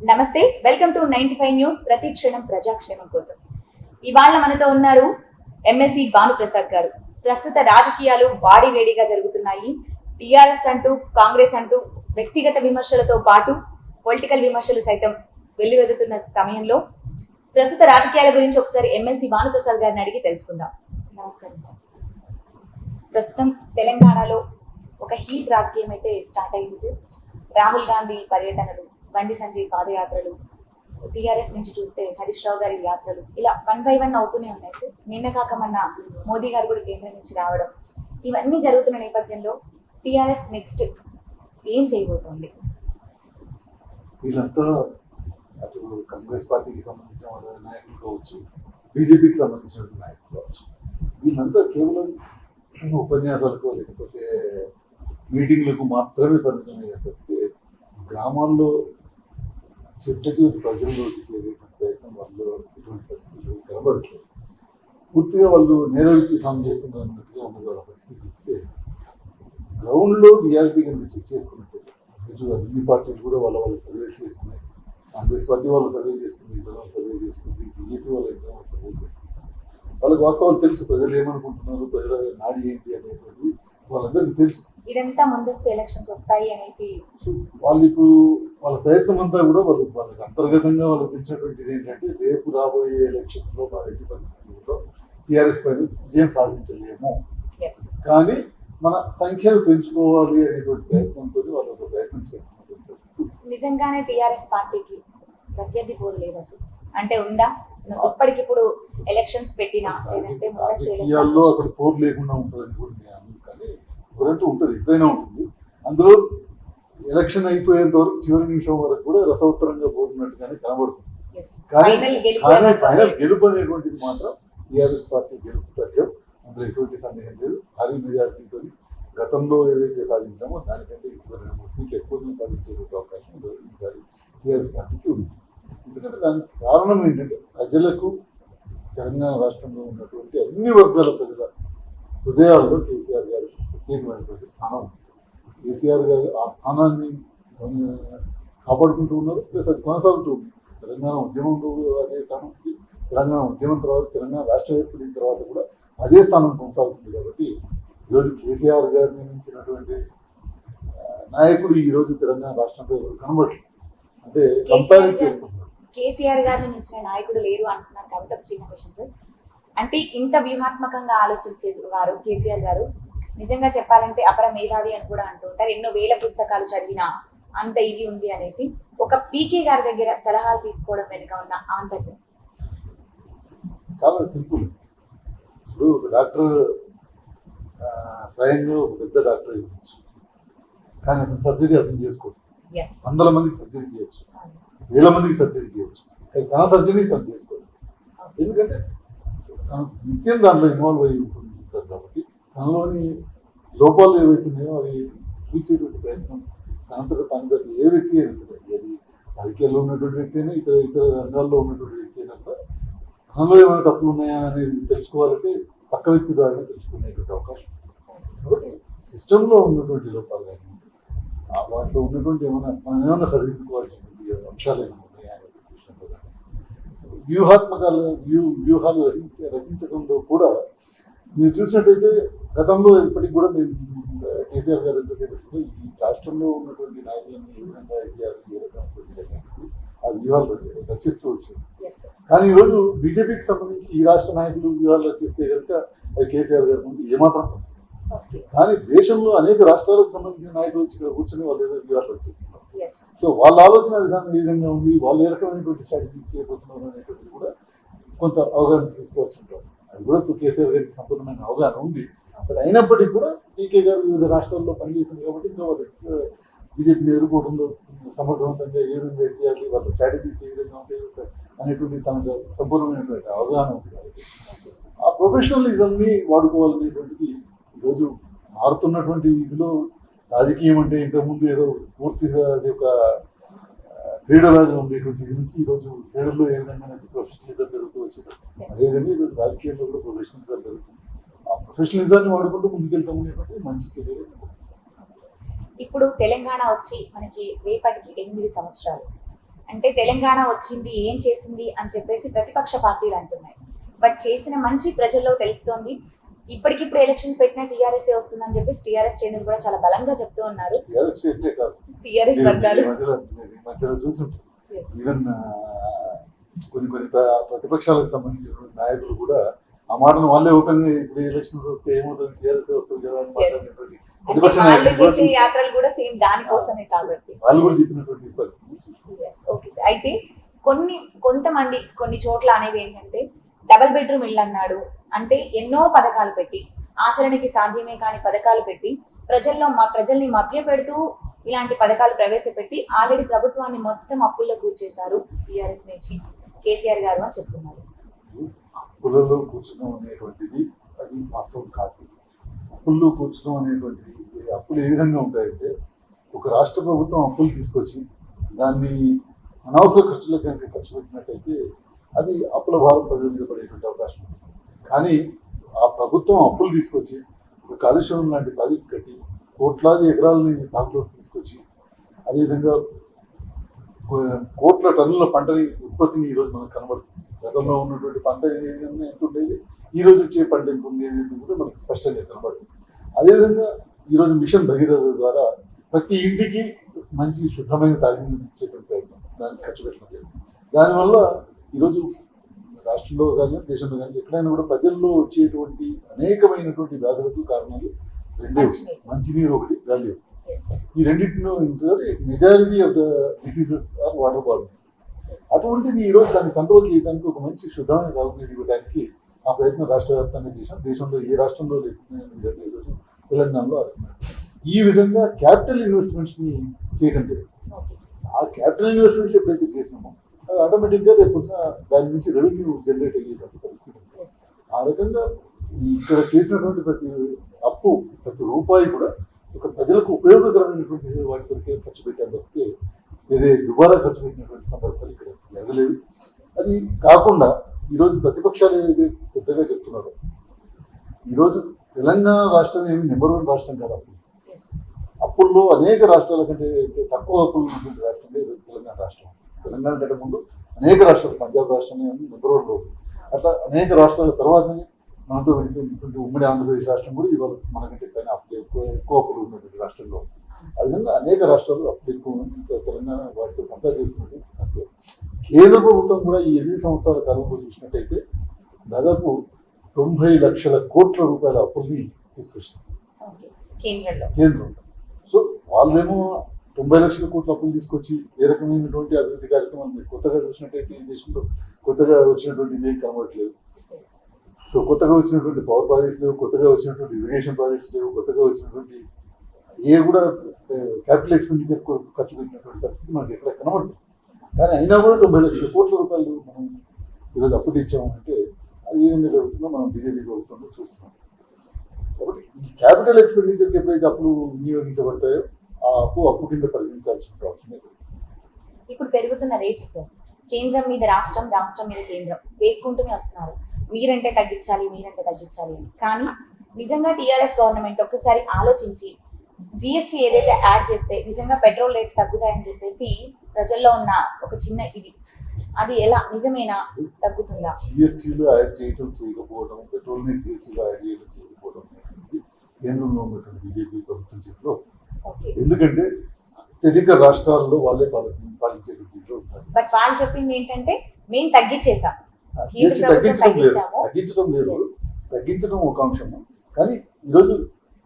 నమస్తే, welcome to 95 news. ప్రతి క్షణం ప్రజాక్షేమం కోసం. ఇవాళ మనతో ఉన్నారు ఎమ్మెల్సీ భానుప్రసాద్ గారు. ప్రస్తుత రాజకీయాలు వాడివేడిగా జరుగుతున్నాయి. టీఆర్ఎస్ అంటూ, కాంగ్రెస్ అంటూ వ్యక్తిగత విమర్శలతో పాటు పొలిటికల్ విమర్శలు సైతం వెల్లువెదుతున్న సమయంలో ప్రస్తుత రాజకీయాల గురించి ఒకసారి ఎమ్మెల్సీ భానుప్రసాద్ గారిని అడిగి తెలుసుకుందాం. నమస్కారం సార్. ప్రస్తుతం తెలంగాణలో ఒక హీట్ రాజకీయం అయితే స్టార్ట్ అయింది సార్. రాహుల్ గాంధీ పర్యటనలు, బండి సంజయ్ పాదయాత్రలు, టీఆర్ఎస్ నుంచి చూస్తే హరీష్ రావు గారి యాత్రలు, ఇలా 1 by 1 అవుతూనే ఉన్నాయి సార్. నిన్న కాక మొన్న మోదీ గారు కూడా కేంద్రం నుంచి రావడం, ఇవన్నీ జరుగుతున్న నేపథ్యంలో టీఆర్ఎస్ నెక్స్ట్ ఏం చేయబోతోంది? వీళ్ళంతా అటు కాంగ్రెస్ పార్టీకి సంబంధించిన వాళ్ళ నాయకులు కావచ్చు, బీజేపీకి సంబంధించిన నాయకులు కావచ్చు, వీళ్ళంతా కేవలం ఉపన్యాసాలకు లేకపోతే మీటింగ్లకు మాత్రమే పరిమితమయ్యే తప్పితే గ్రామాల్లో చివరి ప్రజల్లోకి చేరేటువంటి ప్రయత్నం వాళ్ళు ఎటువంటి పరిస్థితులు కనబడట్లేదు. పూర్తిగా వాళ్ళు నేరవిచ్చి సాయం చేస్తున్నారు అన్నట్టుగా ఉన్నది వాళ్ళ పరిస్థితి. గ్రౌండ్లో రియాలిటీ కనుక చెక్ చేసుకున్నట్టయితే ఈరోజు అన్ని పార్టీలు కూడా వాళ్ళ సర్వే చేసుకున్నాయి. కాంగ్రెస్ పార్టీ వాళ్ళు సర్వే చేసుకుంది, ఇంటర్నల్ సర్వే చేసుకుంది, బీజేపీ వాళ్ళు ఇంటర్నల్ సర్వే చేసుకుంటారు. వాళ్ళకి వాస్తవాలు తెలుసు, ప్రజలు ఏమనుకుంటున్నారు, ప్రజల నాడి ఏంటి అనేటువంటి వాళ్ళందరికీ తెలుసు. ఇదంతా ముందస్తు ఎలక్షన్స్ వస్తాయి అనేసి వాళ్ళు ఇప్పుడు వాళ్ళ ప్రయత్నం అంతా కూడా వాళ్ళకి అంతర్గతంగా వాళ్ళకి తెలిసినటువంటిది ఏంటంటే, రేపు రాబోయే ఎలక్షన్స్ లో ఎట్టి పరిస్థితుల్లో టీఆర్ఎస్ పైన విజయం సాధించలేము, కానీ మన సంఖ్యను పెంచుకోవాలి అనేటువంటి ప్రయత్నంతో వాళ్ళు ఒక ప్రయత్నం చేస్తున్నటువంటి పరిస్థితి. నిజంగానే టీఆర్ఎస్ పార్టీకి ప్రత్యర్థి పోరు లేదా సార్? అంటే ఉందా? ఇప్పటికిప్పుడు ఎలక్షన్స్ పెట్టినా లేదంటే రాజకీయాల్లో అసలు పోరు లేకుండా ఉంటుందని కూడా నేను అన్నాను, కానీ పోరంటూ ఉంటుంది, ఎప్పుడైనా ఉంటుంది. అందులో ఎలక్షన్ అయిపోయేంత వరకు చివరి నిమిషం వరకు కూడా రసవత్తరంగా పోతున్నట్టుగానే కనబడుతుంది. కానీ ఫైనల్ గెలుపు అనేటువంటిది మాత్రం టీఆర్ఎస్ పార్టీ గెలుపు తథ్యం, అందులో ఎటువంటి సందేహం లేదు. భారీ మెజారిటీతో గతంలో ఏదైతే సాధించామో దానికంటే 2-3 సీట్లు ఎక్కువగా సాధించే అవకాశం ఈసారి టీఆర్ఎస్ పార్టీకి ఉంది. ఎందుకంటే దానికి కారణం ఏంటంటే, ప్రజలకు తెలంగాణ రాష్ట్రంలో ఉన్నటువంటి అన్ని వర్గాల ప్రజల హృదయాల్లో కేసీఆర్ గారు ప్రత్యేకమైనటువంటి స్థానం ఉంది. కేసీఆర్ గారు ఆ స్థానాన్ని కాపాడుకుంటూ ఉన్నారు, ప్లస్ అది కొనసాగుతూ ఉంది. తెలంగాణ ఉద్యమంలో అదే స్థానం ఉంది, తెలంగాణ ఉద్యమం తర్వాత తెలంగాణ రాష్ట్ర ఏర్పడిన తర్వాత కూడా అదే స్థానం కొనసాగుతుంది. కాబట్టి ఈరోజు కేసీఆర్ గారిని మించినటువంటి నాయకుడు ఈరోజు తెలంగాణ రాష్ట్రంలో కనబడలేదు. అంటే కంపేర్ చేసుకుంటున్నారు. కేసీఆర్ గారిని మించిన నాయకుడు లేరు అంటున్నారు కాబట్టి ఒక చిన్న క్వశ్చన్ సార్. అంటే ఇంత వ్యూహాత్మకంగా ఆలోచించే వారు కేసీఆర్ గారు నిజంగా చెప్పాలంటే అపర మేధావి అని కూడా అంటూ ఉంటారు. ఎన్నో వేల పుస్తకాలు చదివినా అంత ఇది ఉంది అనేసి. ఒక పీకే గారి దగ్గర సలహాలు తీసుకోవడం వెనుక ఉన్న ఆంతర్యం చాలా సింపుల్. ఇప్పుడు ఒక డాక్టర్ స్వయంగా ఒక పెద్ద డాక్టర్ ఇవ్వచ్చు, కానీ అతను సర్జరీ అతను చేసుకోవచ్చు. 100 మందికి సర్జరీ చేయొచ్చు, 1000 మందికి సర్జరీ చేయొచ్చు, కానీ తన సర్జరీ తను చేసుకోవచ్చు. ఎందుకంటే తను నిత్యం దాంట్లో ఇన్వాల్వ్ అయ్యి ఉంటుంది కాబట్టి తనలోని లోపాలు ఏవైతున్నాయో అవి చూసేటువంటి ప్రయత్నం తనంతట తనగా ఏ వ్యక్తి అయినా సరే, అది రాజకీయాల్లో ఉన్నటువంటి వ్యక్తి అయినా ఇతర రంగాల్లో ఉన్నటువంటి వ్యక్తి అయినా కూడా తనలో ఏమైనా తప్పులు ఉన్నాయా అనేది తెలుసుకోవాలంటే పక్క వ్యక్తి ద్వారా తెలుసుకునేటువంటి అవకాశం. కాబట్టి సిస్టంలో ఉన్నటువంటి లోపాలు కానీ వాటిలో ఉన్నటువంటి మనం ఏమైనా సరిదిద్దుకోవాల్సినటువంటి అంశాలు ఏమైనా ఉన్నాయా అనే విషయంలో కానీ వ్యూహాలు రచించడంలో కూడా మీరు చూసినట్టయితే గతంలో ఇప్పటికి కూడా మేము కేసీఆర్ గారు ఎంతసేపు ఈ రాష్ట్రంలో ఉన్నటువంటి నాయకులను ఏ విధంగా చేయాలి, ఏ రకమైనటువంటి ఆ వ్యూహాలు రచిస్తూ వచ్చారు. కానీ ఈరోజు బీజేపీకి సంబంధించి ఈ రాష్ట్ర నాయకులు వ్యూహాలు రచిస్తే కనుక అది కేసీఆర్ గారి ముందు ఏమాత్రం పడుతుంది. కానీ దేశంలో అనేక రాష్ట్రాలకు సంబంధించిన నాయకులు వచ్చి ఇక్కడ కూర్చొని వాళ్ళు ఏదో వ్యూహాలు రచిస్తున్నారు. సో వాళ్ళ ఆలోచన విధానం ఏ విధంగా ఉంది, వాళ్ళు ఏ రకమైనటువంటి స్ట్రాటజీస్ చేయబోతున్నారు అనేటువంటిది కూడా కొంత అవగాహన తీసుకోవాల్సి ఉంటుంది. అది కూడా కేసీఆర్ గారికి సంపూర్ణమైన అవగాహన ఉంది. బట్ అయినప్పటికీ కూడా పీకే గారు వివిధ రాష్ట్రాల్లో పనిచేసింది కాబట్టి ఇంకా వాళ్ళు బీజేపీని ఎదుర్కోవడంలో సమర్థవంతంగా ఏ విధంగా చేయాలి, వాళ్ళ స్ట్రాటజీస్ ఏ విధంగా ఉంటాయి అనేటువంటి తనకు సంపూర్ణమైనటువంటి అవగాహన ఉంది. కాబట్టి ఆ ప్రొఫెషనలిజంని వాడుకోవాలనేటువంటిది ఈరోజు మారుతున్నటువంటి ఇదిలో రాజకీయం అంటే ఇంతకుముందు ఏదో పూర్తిగా అది ఒక క్రీడలాగా ఉండేటువంటి ఇది నుంచి ఈరోజు క్రీడల్లో ఏ విధంగా ప్రొఫెషనలిజం పెరుగుతూ వచ్చింది, అదేవిధంగా ఈరోజు రాజకీయాల్లో కూడా ప్రొఫెషనలిజం పెరుగుతుంది. ఆ ప్రొఫెషనలిజాన్ని వాడుకుంటూ ముందుకెళ్తాం అనేటువంటి మంచి చర్యలు. ఇప్పుడు తెలంగాణ వచ్చి మనకి రేపటికి 8 సంవత్సరాలు. అంటే తెలంగాణ వచ్చింది ఏం చేసింది అని చెప్పేసి ప్రతిపక్ష పార్టీలు అంటున్నాయి. బట్ చేసిన మంచి ప్రజల్లో తెలుస్తోంది. ఇప్పటికిప్పుడు ఎలక్షన్స్ పెట్టిన టీఆర్ఎస్ వస్తుందని చెప్పేసి టీఆర్ఎస్ శ్రేణులు కూడా చాలా బలంగా చెప్తూ ఉన్నారు. టీఆర్ఎస్ వర్గాలు Yes. ఈవెన్ కొన్ని ప్రతిపక్షాలకు సంబంధించిన నాయకులు కూడా ఆ మాటను వాళ్ళే ఓపెన్ గా ఇప్పుడు ఎలక్షన్స్ వస్తే ఏమవుతుంది టీఆర్ఎస్ వస్తుంది కదా అని మాట్లాడినటువంటి ప్రతిపక్ష వాళ్ళు నాయకులు కూడా చేసే యాత్రలు కూడా సేమ్ దానికోసమే కాబట్టి వాళ్ళు కూడా చెప్పినటువంటి పరిస్థితి. Okay sir. అయితే కొంతమంది కొన్ని చోట్ల అనేది ఏంటంటే డబుల్ బెడ్రూమ్ ఇల్లు అన్నాడు అంటే ఎన్నో పథకాలు పెట్టి ఆచరణకి సాధ్యమే కాని పథకాలు పెట్టి ప్రజల్ని మభ్య పెడుతూ ఇలాంటి పథకాలు ప్రవేశపెట్టి ఆల్రెడీ ప్రభుత్వాన్ని మొత్తం అప్పుల్లో కూర్చేశారు టీఆర్ఎస్ నుంచి కేసీఆర్ గారు అని చెప్తున్నారు. అప్పులలో కూర్చడం అనేటువంటిది అది వాస్తవం కాదు. అప్పుల్లో కూర్చడం అనేటువంటిది అప్పులు ఏ విధంగా ఉంటాయంటే ఒక రాష్ట్ర ప్రభుత్వం అప్పులు తీసుకొచ్చి దాన్ని అనవసర ఖర్చులకు కనుక ఖర్చు పెట్టినట్టయితే అది అప్పుల భారం ప్రజల మీద పడేటువంటి అవకాశం ఉంది. కానీ ఆ ప్రభుత్వం అప్పులు తీసుకొచ్చి ఒక కాళేశ్వరం లాంటి ప్రాజెక్ట్ కట్టి కోట్లాది ఎకరాలని సాగులోకి తీసుకొచ్చి అదేవిధంగా కోట్ల టన్నుల పంటని ఉత్పత్తిని ఈరోజు మనకు కనబడుతుంది. గతంలో ఉన్నటువంటి పంట ఏ విధంగా ఎంత ఉండేది, ఈ రోజు వచ్చే పంట ఎంత ఉంది అనేది కూడా మనకు స్పష్టంగా కనబడుతుంది. అదేవిధంగా ఈరోజు మిషన్ భగీరథ ద్వారా ప్రతి ఇంటికి మంచి శుద్ధమైన తాగునీరు ఇచ్చేటువంటి ప్రయత్నం దానికి ఖర్చు పెట్టడం. దానివల్ల ఈరోజు రాష్ట్రంలో కానీ దేశంలో కానీ ఎక్కడైనా కూడా ప్రజల్లో వచ్చేటువంటి అనేకమైనటువంటి వ్యాధులకు కారణాలు రెండే, మంచినీరు ఒకటి, గాలి ఒకటి. ఈ రెండింటిలో majority of the diseases are water borne diseases. అటువంటిది ఈరోజు దాన్ని కంట్రోల్ చేయడానికి ఒక మంచి శుద్ధమైన తాగునీరు ఇవ్వడానికి ఆ ప్రయత్నం రాష్ట్ర వ్యాప్తంగా చేశాం. దేశంలో ఏ రాష్ట్రంలో లేకుండా విధంగా ఈరోజు తెలంగాణలో అవుతున్నారు. ఈ విధంగా క్యాపిటల్ ఇన్వెస్ట్మెంట్స్ ని చేయడం జరిగింది. ఆ క్యాపిటల్ ఇన్వెస్ట్మెంట్స్ ఎప్పుడైతే చేసినామో ఆటోమేటిక్ గా రేపు దాని నుంచి రెవెన్యూ జనరేట్ అయ్యేటువంటి పరిస్థితి. ఆ రకంగా ఇక్కడ చేసినటువంటి ప్రతి రూపాయి కూడా ఒక ప్రజలకు ఉపయోగకరమైనటువంటి వాటి కొరికే ఖర్చు పెట్టాను తప్పితే వేరే దుబారా ఖర్చు పెట్టినటువంటి సందర్భాలు ఇక్కడ జరగలేదు. అది కాకుండా ఈరోజు ప్రతిపక్షాలు ఏదైతే పెద్దగా చెప్తున్నారో, ఈరోజు తెలంగాణ రాష్ట్రం ఏమి నెంబర్ 1 రాష్ట్రం కాదు. అప్పుల్లో అనేక రాష్ట్రాల కంటే తక్కువ అప్పులు ఉన్నటువంటి రాష్ట్రంలో ఈరోజు తెలంగాణ రాష్ట్రం. తెలంగాణ కంటే ముందు అనేక రాష్ట్రాలు, పంజాబ్ రాష్ట్రం నెంబర్ 1 లో ఉంది. అట్లా అనేక రాష్ట్రాల తర్వాతనే మనతో వెళ్ళినటువంటి ఉమ్మడి ఆంధ్రప్రదేశ్ రాష్ట్రం కూడా ఇవాళ మనకంటే పైన అప్పులు ఎక్కువ అప్పులు ఉన్నటువంటి రాష్ట్రంలో. ఆ విధంగా అనేక రాష్ట్రాలు అప్పులు ఎక్కువ ఉంది. తెలంగాణ వాటితో కంపేర్ చేసుకుంటే తక్కువ. కేంద్ర ప్రభుత్వం కూడా ఈ 8 సంవత్సరాల కాలంలో చూసినట్టయితే దాదాపు 90 లక్షల కోట్ల రూపాయల అప్పుల్ని తీసుకొచ్చింది కేంద్రంలో. సో వాళ్ళేమో 90 లక్షల కోట్ల అప్పులు తీసుకొచ్చి ఏ రకమైనటువంటి అభివృద్ధి కార్యక్రమాలు మీరు కొత్తగా చూసినట్టయితే ఈ దేశంలో కొత్తగా వచ్చినటువంటి ఇదేం కనబడట్లేదు. సో కొత్తగా వచ్చినటువంటి పవర్ ప్రాజెక్ట్స్ లేవు, కొత్తగా వచ్చినటువంటి ఇరిగేషన్ ప్రాజెక్ట్స్ లేవు, కొత్తగా వచ్చినటువంటి ఏ కూడా క్యాపిటల్ ఎక్స్పెండిచర్ ఖర్చు పెట్టినటువంటి పరిస్థితి మనకి ఎక్కడ కనబడుతుంది. కానీ అయినా కూడా 90 లక్షల కోట్ల రూపాయలు మనం ఈరోజు అప్పు తెచ్చామంటే అది ఏ విధంగా జరుగుతుందో మనం బీజేపీ ప్రభుత్వంలో చూస్తున్నాం. కాబట్టి ఈ క్యాపిటల్ ఎక్స్పెండిచర్కి ఎప్పుడైతే అప్పులు వినియోగించబడతాయో ఆ అప్పు కింద పరిగణించాల్సిన అవసరం లేదు. ఇప్పుడు పెరుగుతున్న రేట్స్ కేంద్రం మీద రాష్ట్రం, రాష్ట్రం మీద కేంద్రం వేసుకుంటూనే వస్తున్నారు. మీరంటే తగ్గించాలి అని. కానీ నిజంగా టీఆర్ఎస్ గవర్నమెంట్ ఒక్కసారి ఆలోచించి జిఎస్టీ ఏదైతే యాడ్ చేస్తే నిజంగా పెట్రోల్ రేట్స్ తగ్గుతాయని చెప్పేసి ప్రజల్లో ఉన్న ఒక చిన్న అది ఎలా నిజమేనా, తగ్గుతుందా? జిఎస్టీలో యాడ్ చేయడం చేయకపోవడం, పెట్రోల్ ని జిఎస్టీలో యాడ్ చేయడం చేయకపోవడం కేంద్రంలో ఉన్నటువంటి బీజేపీ ప్రభుత్వం చేతిలో. ఎందుకంటే అత్యధిక రాష్ట్రాల్లో వాళ్ళే పాలించేటువంటి. బట్ వాళ్ళు చెప్పింది ఏంటంటే మేము తగ్గించేసాం. తగ్గించడం లేదు, తగ్గించడం ఒక అంశము. కానీ ఈరోజు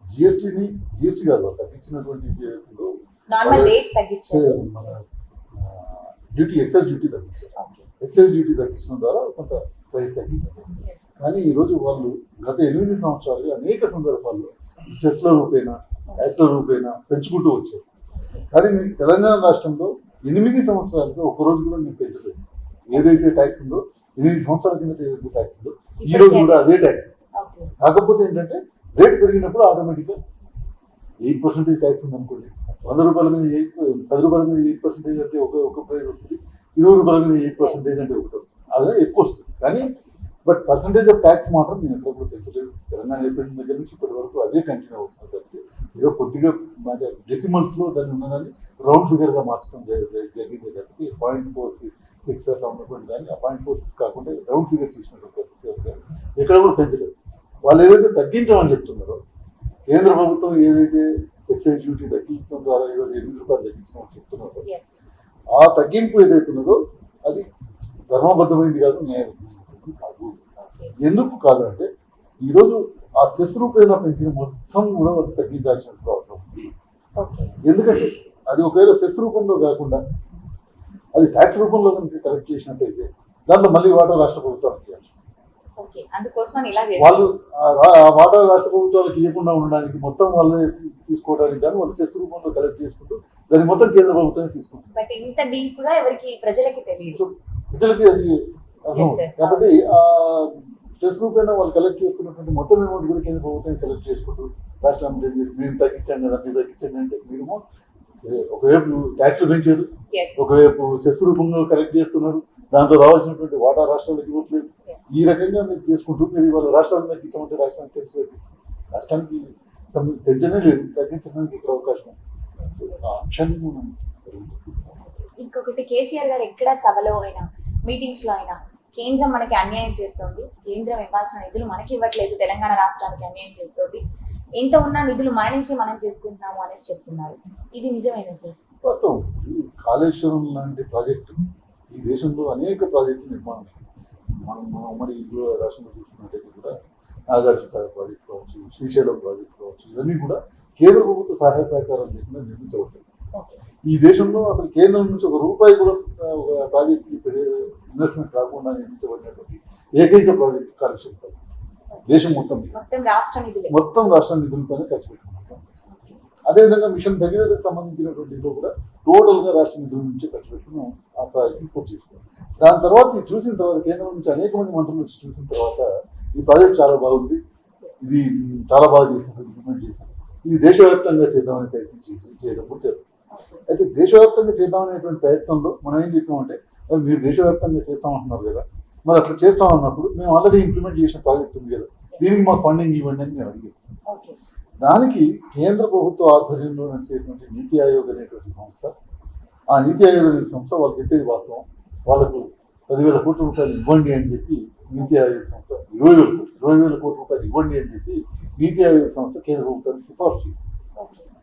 జిఎస్టీ కాదు వాళ్ళు తగ్గించినటువంటి డ్యూటీ, ఎక్సైజ్ డ్యూటీ తగ్గించారు. ఎక్సైజ్ డ్యూటీ తగ్గించడం ద్వారా కొంత ప్రైస్ తగ్గింది. కానీ ఈరోజు వాళ్ళు గత 8 సంవత్సరాలుగా అనేక సందర్భాల్లో సెస్ల రూపేణా, ట్యాక్స్ల రూపేణా పెంచుకుంటూ వచ్చారు. కానీ తెలంగాణ రాష్ట్రంలో 8 సంవత్సరాలుగా ఒక్కరోజు కూడా మేము పెంచలేదు. ఏదైతే ట్యాక్స్ ఉందో 8 సంవత్సరాల కింద ఏదైతే ట్యాక్స్ ఉందో ఈ రోజు కూడా అదే ట్యాక్స్. కాకపోతే ఏంటంటే రేట్ పెరిగినప్పుడు ఆటోమేటిక్గా 8% ట్యాక్స్ ఉంది అనుకోండి. 100 రూపాయల మీద 10 రూపాయల మీద 8% అంటే ఒక ప్రైస్ వస్తుంది. 20 రూపాయల మీద 8% అంటే ఒకటి వస్తుంది. అదే ఎక్కువ వస్తుంది. కానీ బట్ పర్సంటేజ్ ఆఫ్ ట్యాక్స్ మాత్రం నేను ఎక్కడ కూడా పెంచలేదు. తెలంగాణ ఏర్పడిన దగ్గర నుంచి ఇప్పటి వరకు అదే కంటిన్యూ అవుతుంది తప్పితే ఏదో కొద్దిగా డెసిమల్స్ లో దాన్ని ఉన్నదాన్ని రౌండ్ ఫిగర్ గా మార్చడం జరిగింది తప్పితే 0.46 అట్లా ఉన్నటువంటి దాన్ని ఆ 0.46 కాకుండా రౌండ్ ఫిగర్ చేసినటువంటి పరిస్థితి ఉంది. ఎక్కడ కూడా పెంచలేదు. వాళ్ళు ఏదైతే తగ్గించమని చెప్తున్నారో, కేంద్ర ప్రభుత్వం ఏదైతే ఎక్సైజ్ డ్యూటీ తగ్గించడం ద్వారా ఈరోజు 8 రూపాయలు తగ్గించమని చెప్తున్నారో, ఆ తగ్గింపు ఏదైతే ఉన్నదో అది ధర్మబద్ధమైంది కాదు, న్యాయబద్ధమైనది కాదు. ఎందుకు కాదంటే ఈరోజు ఆ సెస్ రూపేణా పెంచిన మొత్తం కూడా వాళ్ళు తగ్గించాల్సిన అవసరం ఉంది. ఎందుకంటే అది ఒకవేళ సెస్ రూపంలో కాకుండా అది ట్యాక్స్ రూపంలో కనుక కలెక్ట్ చేసినట్టయితే దాంట్లో మళ్ళీ వాటా రాష్ట్ర ప్రభుత్వానికి ఇవ్వాల్సి వస్తుంది. వాళ్ళు ఆ వాటా రాష్ట్ర ప్రభుత్వాలకు ఇవ్వకుండా ఉండడానికి మొత్తం వాళ్ళే తీసుకోవడానికి కానీ వాళ్ళు సెస్ రూపంలో కలెక్ట్ చేసుకుంటూ దాన్ని మొత్తం కేంద్ర ప్రభుత్వమే తీసుకుంటుంది. ప్రజలకి అది అర్థం. కాబట్టి ఆ సెస్ రూపేణా వాళ్ళు కలెక్ట్ చేస్తున్నటువంటి మొత్తం అమౌంట్ కూడా కేంద్ర ప్రభుత్వం కలెక్ట్ చేసుకుంటూ రాష్ట్రాన్ని మేము తగ్గించండి కదా, మీరు తగ్గించండి అంటే మీరు ఒకవైపు ట్యాక్స్లు పెంచారు, ఒకవైపు సెస్ రూపంలో కలెక్ట్ చేస్తున్నారు, దాంట్లో రావాల్సినటువంటి వాటా రాష్ట్రాలకు ఇవ్వట్లేదు. ఈ రకంగా మీరు చేసుకుంటూ మీరు ఇవాళ రాష్ట్రాలను తగ్గించమంటే రాష్ట్రానికి తెలిసి తగ్గిస్తుంది. రాష్ట్రానికి పెంచనే లేదు, తగ్గించడానికి ఇక్కడ అవకాశం. ఆ అంశాన్ని మనం ఇంకొకటి, కేసీఆర్ గారు ఎక్కడ సభలో అయినా మీటింగ్స్ లో అయినా కేంద్రం మనకి అన్యాయం చేస్తోంది, కేంద్రం ఇవ్వాల్సిన నిధులు మనకి ఇవ్వట్లేదు, తెలంగాణ రాష్ట్రానికి అన్యాయం చేస్తోంది, ఎంత ఉన్నా నిధులు మన నుంచి మనం చేసుకుంటున్నాము అనేసి చెప్తున్నారు. ఇది నిజమేనా సార్? వాస్తవం. కాళేశ్వరం లాంటి ప్రాజెక్టు ఈ దేశంలో అనేక ప్రాజెక్టులు నిర్మాణం. మనం ఉమ్మడి ఇందులో రాష్ట్రంలో చూసుకున్నట్టయితే కూడా నాగార్జున సాగర్ ప్రాజెక్ట్ కావచ్చు, శ్రీశైలం ప్రాజెక్ట్ కావచ్చు, ఇవన్నీ కూడా కేంద్ర ప్రభుత్వ సహాయ సహకారాలు లేకుండా నిర్మించబడ్డాయి. ఈ దేశంలో అసలు కేంద్రం నుంచి ఒక రూపాయి కూడా ఒక ప్రాజెక్ట్ ఇన్వెస్ట్మెంట్ రాకుండా నిర్మించబడినటువంటి ఏకైక ప్రాజెక్ట్ కాళేశ్వరం ప్రాజెక్ట్. దేశం మొత్తం రాష్ట్ర నిధులతోనే ఖర్చు పెట్టుకున్నాం. అదేవిధంగా మిషన్ భగీరథకు సంబంధించినటువంటి ఇంట్లో కూడా టోటల్ గా రాష్ట్ర నిధుల నుంచి ఖర్చు పెట్టుకున్నాం ఆ ప్రాజెక్ట్ పూర్తి చేసుకున్నాం. దాని తర్వాత ఇది చూసిన తర్వాత కేంద్రం నుంచి అనేక మంది మంత్రులు వచ్చి చూసిన తర్వాత ఈ ప్రాజెక్ట్ చాలా బాగుంది, ఇది చాలా బాగా చేశారు, ఇంప్లిమెంట్ చేశారు, ఇది దేశవ్యాప్తంగా చేద్దామనే ప్రయత్నం చేయడం కూడా జరుగుతుంది. అయితే దేశవ్యాప్తంగా చేద్దామనేటువంటి ప్రయత్నంలో మనం ఏం చెప్పామంటే, మీరు దేశవ్యాప్తంగా చేస్తామంటున్నారు కదా, మరి అట్లా చేస్తామన్నప్పుడు మేము ఆల్రెడీ ఇంప్లిమెంట్ చేసిన ప్రాజెక్ట్ ఉంది కదా, దీనికి మాకు ఫండింగ్ ఇవ్వండి అని మేము అడిగాం. దానికి కేంద్ర ప్రభుత్వ ఆధ్వర్యంలో నడిచేటువంటి నీతి ఆయోగ్ అనేటువంటి సంస్థ, ఆ నీతి ఆయోగ్ అనే సంస్థ వాళ్ళు చెప్పేది వాస్తవం, వాళ్ళకు 10,000 కోట్ల రూపాయలు ఇవ్వండి అని చెప్పి నీతి ఆయోగ్ సంస్థ 20,000 కోట్ల రూపాయలు ఇవ్వండి అని చెప్పి నీతి ఆయోగ్ సంస్థ కేంద్ర ప్రభుత్వాన్ని సిఫార్సు చేసింది.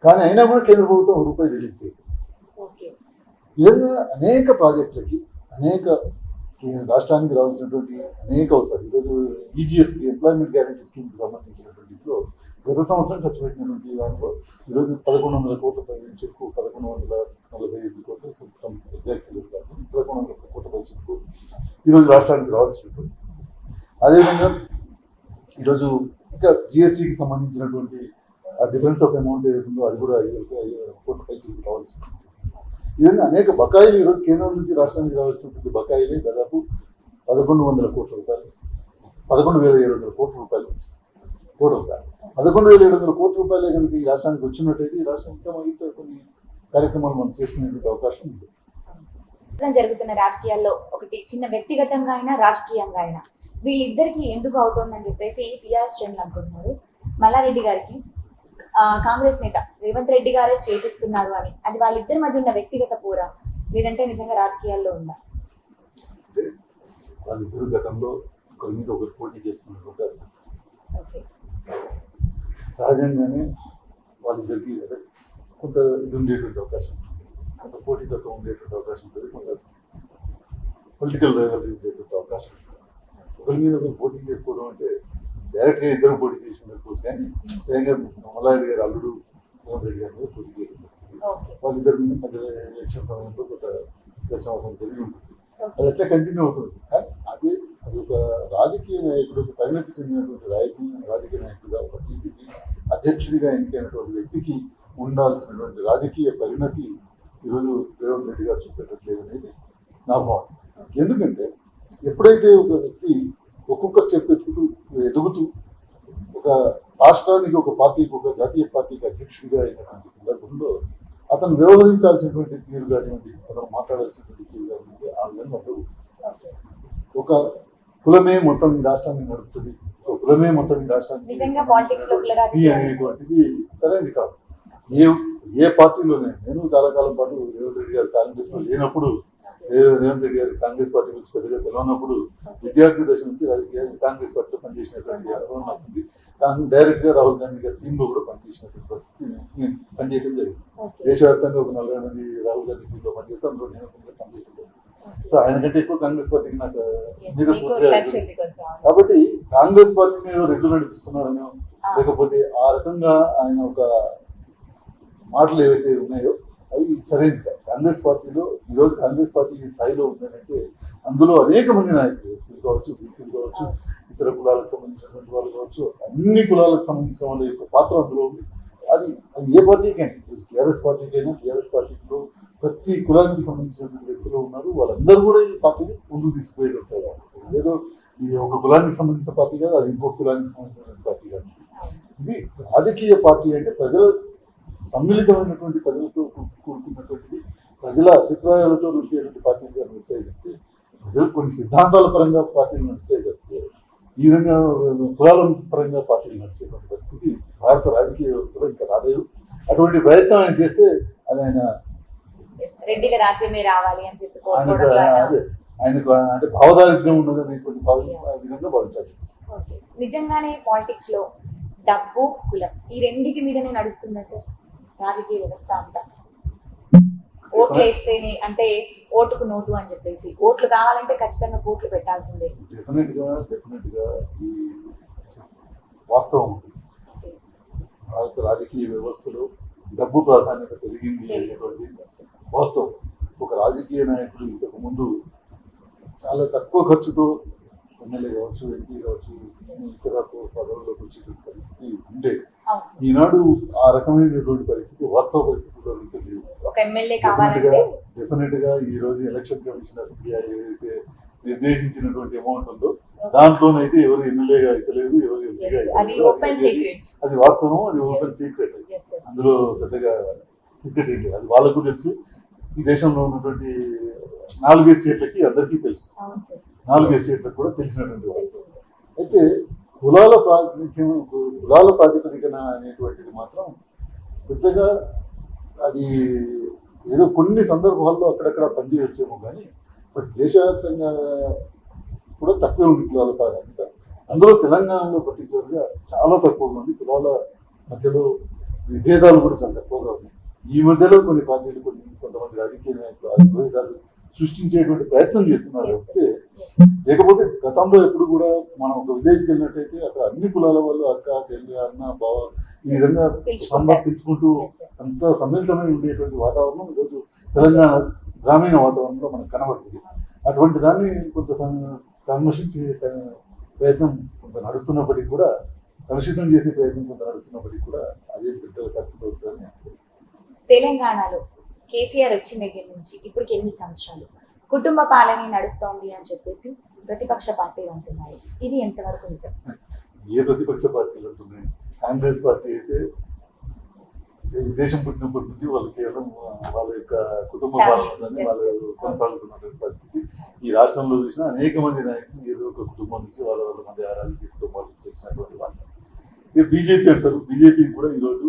కానీ అయినా కూడా కేంద్ర ప్రభుత్వం రూపాయి రిలీజ్ చేయదు. ఈ విధంగా అనేక ప్రాజెక్టులకి అనేక రాష్ట్రానికి రావాల్సినటువంటి అనేక అవసరాలు ఈరోజు ఈజీఎస్కి ఎంప్లాయ్మెంట్ గ్యారంటీ స్కీమ్కి సంబంధించినటువంటి ఇంట్లో గత సంవత్సరం ఖర్చు పెట్టినటువంటి దాంట్లో ఈరోజు 1,100 కోట్ల చెక్కు 1,145 కోట్లు ఎగ్జాక్ట్ 1,100 కోట్ల చెక్కు ఈరోజు రాష్ట్రానికి రావాల్సినటువంటి. అదేవిధంగా ఈరోజు ఇంకా జిఎస్టీకి సంబంధించినటువంటి ఆ డిఫరెన్స్ ఆఫ్ అమౌంట్ ఏదైతే ఉందో అది కూడా 5,000 కోట్ల చెక్కు రావాల్సినటువంటి. ఈ విధంగా అనేక బకాయిలు ఈరోజు కేంద్రం నుంచి రాష్ట్రానికి రావాల్సినటువంటి బకాయిలే దాదాపు 1,100 కోట్ల రూపాయలు, 11,700 కోట్ల రూపాయలు టోటల్గా. 11,700 కోట్ల రూపాయలే కనుక ఈ రాష్ట్రానికి వచ్చినట్టయితే ఈ రాష్ట్రం ఇంకా మిగతా కొన్ని కార్యక్రమాలు మనం చేసుకునేటువంటి అవకాశం ఉంది. జరుగుతున్న రాజకీయాల్లో ఒకటి చిన్న వ్యక్తిగతంగా అయినా రాజకీయంగా అయినా వీళ్ళిద్దరికి ఎందుకు అవుతోందని చెప్పేసి టీఆర్ఎస్ శ్రేణులు అనుకుంటున్నారు. మల్లారెడ్డి గారికి కాంగ్రెస్ నేత రేవంత్ రెడ్డి గారే చేపిస్తున్నారు అని, అది వాళ్ళిద్దరి మధ్య ఉన్న వ్యక్తిగత పోరా లేదంటే నిజంగా రాజకీయాల్లో ఉందా? అంటే వాళ్ళిద్దరు గతంలో ఒకరి మీద ఒకరు పోటీ చేసుకున్నటువంటి సహజంగానే వాళ్ళిద్దరికి అంటే కొంత ఇది ఉండేటువంటి అవకాశం ఉంటుంది, కొంత పోటీతత్వం ఉండేటువంటి అవకాశం ఉంటుంది, కొంత పొలిటికల్ రైవల్రీ ఉండేటువంటి అవకాశం ఉంటుంది. ఒకరి మీద ఒకరు పోటీ చేసుకోవడం అంటే డైరెక్ట్గా ఇద్దరు పోటీ చేసి ఉండకపోవచ్చు, కానీ స్వయంగా మల్లారెడ్డి గారు అల్లుడు రేవంత్ రెడ్డి గారి మీద పోటీ చేయడం జరుగుతుంది. వాళ్ళిద్దరి మీద మధ్య ఎలక్షన్ సమయంలో కొంత ప్రశ్నావతం జరిగి ఉంటుంది. అది ఎట్లా కంటిన్యూ అవుతుంది. కానీ అది ఒక రాజకీయ నాయకుడు, ఒక పరిణతి చెందినటువంటి రాజకీయ నాయకుడిగా, ఒక పిసిసి అధ్యక్షుడిగా ఎన్నికైనటువంటి వ్యక్తికి ఉండాల్సినటువంటి రాజకీయ పరిణతి ఈరోజు రేవంత్ రెడ్డి గారు చూపెట్టట్లేదు అనేది నా భావన. ఎందుకంటే ఎప్పుడైతే ఒక వ్యక్తి ఒక్కొక్క స్టెప్ ఎదుగుతూ ఒక రాష్ట్రానికి, ఒక పార్టీకి, ఒక జాతీయ పార్టీకి అధ్యక్షుడిగా అయినటువంటి సందర్భంలో అతను వ్యవహరించాల్సినటువంటి తీరు కానివ్వండి, అతను మాట్లాడాల్సినటువంటి తీరు కానివ్వండి, ఆ విధంగా ఉండవు. ఒక కులమే మొత్తం ఈ రాష్ట్రాన్ని నడుపుతుంది, ఒక కులమే మొత్తం ఈ రాష్ట్రానికి నిజంగా పాలిటిక్స్ లో కుల రాజకీయాలు అనేటువంటిది సరైనది కాదు. ఏ ఏ పార్టీలోనే నేను చాలా కాలం పాటు రేవంత్ రెడ్డి గారు కాంగ్రెస్ లో లేనప్పుడు, రేవంత్ రెడ్డి గారు కాంగ్రెస్ పార్టీ గురించి పెద్దగా తెలియనప్పుడు విద్యార్థి దశ నుంచి రాజకీయాలు కాంగ్రెస్ పార్టీలో పనిచేసినటువంటి అనుభవం నాకు ఉంది. కానీ డైరెక్ట్ గా రాహుల్ గాంధీ గారి టీంలో కూడా పనిచేసినటువంటి పరిస్థితి నేను పనిచేయడం జరిగింది. దేశవ్యాప్తంగా ఒక 40 మంది రాహుల్ గాంధీ టీంలో పనిచేస్తే అందులో నేను పనిచేయడం జరిగింది. సో ఆయన కంటే ఎక్కువ కాంగ్రెస్ పార్టీకి నాకు మీద పూర్తిగా కాబట్టి కాంగ్రెస్ పార్టీ మీద రెడ్లు నడిపిస్తున్నారనో లేకపోతే ఆ రకంగా ఆయన ఒక మాటలు ఏవైతే ఉన్నాయో అవి సరైనది కాదు. కాంగ్రెస్ పార్టీలో ఈరోజు కాంగ్రెస్ పార్టీ స్థాయిలో ఉందంటే అందులో అనేక మంది నాయకులు, ఎస్సీలు కావచ్చు, బీసీలు కావచ్చు, ఇతర కులాలకు సంబంధించినటువంటి వాళ్ళు కావచ్చు, అన్ని కులాలకు సంబంధించిన వాళ్ళ యొక్క పాత్ర అందులో ఉంది. అది ఏ పార్టీకైనా, టీఆర్ఎస్ పార్టీకైనా, టీఆర్ఎస్ పార్టీలో ప్రతి కులానికి సంబంధించినటువంటి వ్యక్తులు ఉన్నారు. వాళ్ళందరూ కూడా ఈ పార్టీని ముందుకు తీసుకుపోయేటట్టు ఏదో ఇది ఒక కులానికి సంబంధించిన పార్టీ కాదు, అది ఇంకొక కులానికి సంబంధించిన పార్టీ కాదు. ఇది రాజకీయ పార్టీ అంటే ప్రజల సమ్మిళితమైనటువంటి ప్రజలతో కూడుకున్నటువంటిది, ప్రజల అభిప్రాయాలతో నడిచేటువంటి పార్టీలుగా నడుస్తాయి చెప్తే, ప్రజలు కొన్ని సిద్ధాంతాల పరంగా పార్టీలు నడుస్తాయి చెప్తే, ఈ విధంగా కులాల పరంగా పార్టీలు నడిచేటువంటి పరిస్థితి భారత రాజకీయ వ్యవస్థలో ఇంకా రాలేదు. అటువంటి ప్రయత్నం ఆయన చేస్తే అది ఆయన రెడ్డిల రాజ్యమే రావాలి అని చెప్పి అదే ఆయనకు అంటే భావదారిద్ర్యం ఉన్నది అనేటువంటి విధంగా భావించాలి. నిజంగానే పాలిటిక్స్ లో డబ్బు, కులం ఈ రెండింటి మీదనే నడుస్తుందా సార్ రాజకీయ వ్యవస్థ అంతా? ఓట్లు వేస్తేనే అంటే ఓటుకు నోటు అని చెప్పేసి, ఓట్లు కావాలంటే ఖచ్చితంగా కోట్లు పెట్టాల్సిందే. డెఫినెట్ గా ఈ వాస్తవం ఉంది. భారత రాజకీయ వ్యవస్థలో డబ్బు ప్రాధాన్యత పెరిగింది అనేటువంటి వాస్తవం. ఒక రాజకీయ నాయకుడు ఇంతకు ముందు చాలా తక్కువ ఖర్చుతో ఎమ్మెల్యే కావచ్చు, ఎంపీ కావచ్చు, ఇతర పదవుల్లోకి వచ్చేటువంటి పరిస్థితి ఉండేది. ఈనాడు ఆ రకమైనటువంటి పరిస్థితి వాస్తవ పరిస్థితుల్లో లేదు. డెఫినెట్ గా ఈ రోజు ఎలక్షన్ కమిషన్ ఆఫ్ ఇండియా ఏదైతే నిర్దేశించినటువంటి అమౌంట్ ఉందో దాంట్లోనైతే ఎవరు ఎమ్మెల్యేగా అయితే లేదు, ఎవరు ఎంపీగా అది వాస్తవం, అది ఓపెన్ సీక్రెట్. అందులో పెద్దగా సీక్రెట్ ఏం లేదు, అది వాళ్ళకు తెలుసు. ఈ దేశంలో ఉన్నటువంటి 4 స్టేట్లకి అందరికీ తెలుసు, 4 స్టేట్లకు కూడా తెలిసినటువంటి వాస్తవం. అయితే కులాల ప్రాతినిధ్యం, కులాల ప్రాతిపదికన అనేటువంటిది మాత్రం పెద్దగా అది ఏదో కొన్ని సందర్భాల్లో అక్కడక్కడ పనిచేయొచ్చేమో కానీ బట్ దేశవ్యాప్తంగా కూడా తక్కువే ఉంది కులాల ప్రాధాన్యత. అందులో తెలంగాణలో పర్టికులర్గా చాలా తక్కువగా ఉంది. కులాల మధ్యలో విభేదాలు కూడా చాలా తక్కువగా ఉన్నాయి. ఈ మధ్యలో కొన్ని పార్టీలు, కొంతమంది రాజకీయ నాయకులు ఆ విభేదాలు సృష్టించేటువంటి ప్రయత్నం చేస్తున్నారు తప్పితే, లేకపోతే గతంలో ఎప్పుడు కూడా మనం ఒక విలేజ్కి వెళ్ళినట్టయితే అక్కడ అన్ని కులాల వాళ్ళు అక్క, చెల్లి, అన్న, బావ ఈ విధంగా సమర్పించుకుంటూ అంత సమ్మిళితమై ఉండేటువంటి వాతావరణం ఈరోజు తెలంగాణ గ్రామీణ వాతావరణంలో మనకు కనబడుతుంది. అటువంటి దాన్ని కొంత కన్మర్షించే ప్రయత్నం కొంత నడుస్తున్నప్పటికీ కూడా, కలుషితం చేసే ప్రయత్నం కొంత నడుస్తున్నప్పటికీ కూడా అదే పెద్ద సక్సెస్ అవుతుందని. తెలంగాణలో కేసీఆర్ వచ్చిన దగ్గర నుంచి ఇప్పటికి 8 సంవత్సరాలు కుటుంబ పాలన నడుస్తోంది అని చెప్పేసి ప్రతిపక్ష పార్టీలు అంటున్నాయి. ఇది ఎంతవరకు నిజం? ఏ ప్రతిపక్ష పార్టీలు అంటున్నాయి? కాంగ్రెస్ పార్టీ అయితే దేశం పుట్టినప్పటి నుంచి వాళ్ళు కేవలం వాళ్ళ యొక్క కుటుంబ పాలనని వాళ్ళు కొనసాగుతున్నటువంటి పరిస్థితి. ఈ రాష్ట్రంలో చూసిన అనేక మంది నాయకులు ఏదో ఒక కుటుంబం నుంచి వాళ్ళ మంది రాజకీయ కుటుంబాల నుంచి వచ్చినటువంటి వాళ్ళు. ఇది బీజేపీ అంటారు. బీజేపీ కూడా ఈరోజు